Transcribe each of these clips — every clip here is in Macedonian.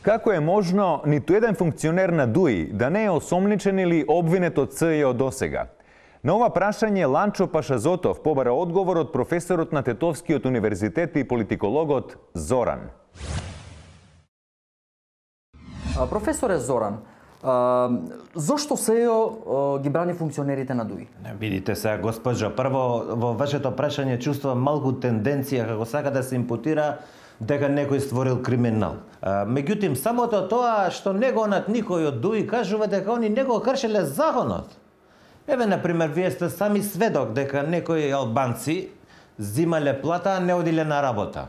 Kako je možno niti jedan funkcioner na Duji da ne je osomničen ili obvinet od CEO dosega? Na ova prašanje Lančo Pašazotov pobara odgovor od profesorot na Tetovski od univerziteta i politikologot Zoran. Професоре Зоран, зошто СЕО ги брани функционерите на ДУИ? Видите се, госпожо, прво во вашето прашање чувствувам малку тенденција како сака да се импутира дека некој створил криминал. Меѓутоа, самото тоа што не го над никој од ДУИ кажува дека они не го кршеле законот. Еве, например, вие сте сами сведок дека некои албанци зимале плата, а не одиле на работа.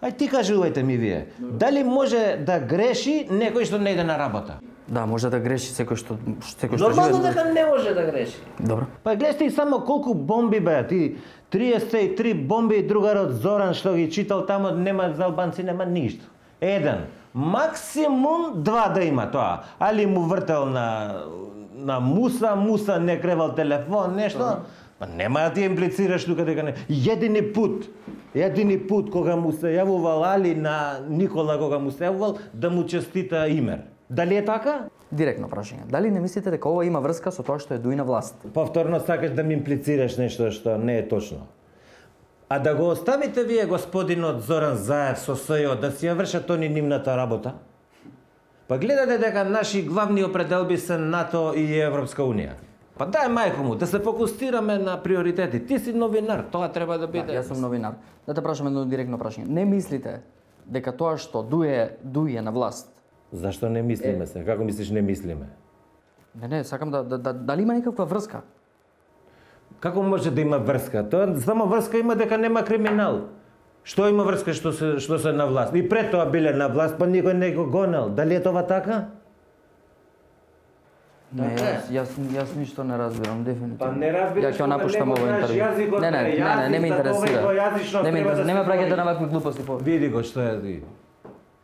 Ај ти кажувајте ми вие, дали може да греши некој што не иде на работа? Да, може да греши секој што живее. Нормално дека не може да греши. Добро. Па гледате и само колку бомби беа, ти 33 бомби, другарот Зоран што ги читал тамо, нема за албанци, нема ништо. Еден, максимум два да има тоа. Али му вртел на Муса не кревал телефон, нешто. Па нема да ти имплицираш тука дека не. Едини пут кога му се јавувал Али на Никола кога му се јавувал да му честита Имер. Дали е така? Директно прашање. Дали не мислите дека ова има врска со тоа што е ДУИ на власт? Повторно сакаш да ми имплицираш нешто што не е точно. А да го оставите вие господинот Зоран Заев со СЈО да си ја вршат они нивната работа? Па гледате дека наши главни определби се НАТО и Европска Унија. Па дај мајко му, да се фокусираме на приоритети. Ти си новинар, тоа треба да биде. Јас сум новинар. Да те прашам едно директно прашање. Не мислите дека тоа што ДУИ е на власт? Зашто не мислиме се? Како мислиш не мислиме? Не, сакам дали има некаква врска? Како може да има врска? Тоа само врска има дека нема криминал. Што има врска што се на власт? И пред тоа биле на власт, па никој не го гонел. Дали е тоа така? Не, јас ништо не разбирам, дефинитивно. Па не разбираш, ја ќе напуштам ова интервју. Не ме интересира. Не ме праќате на вакви глупости. Види го што е.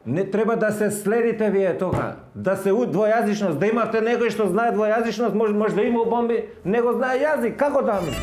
Не треба да се следите вие тога, да се двојазичност, да имате некој што знае двојазичност, може да има бомби, не го знае јазик, како да ми?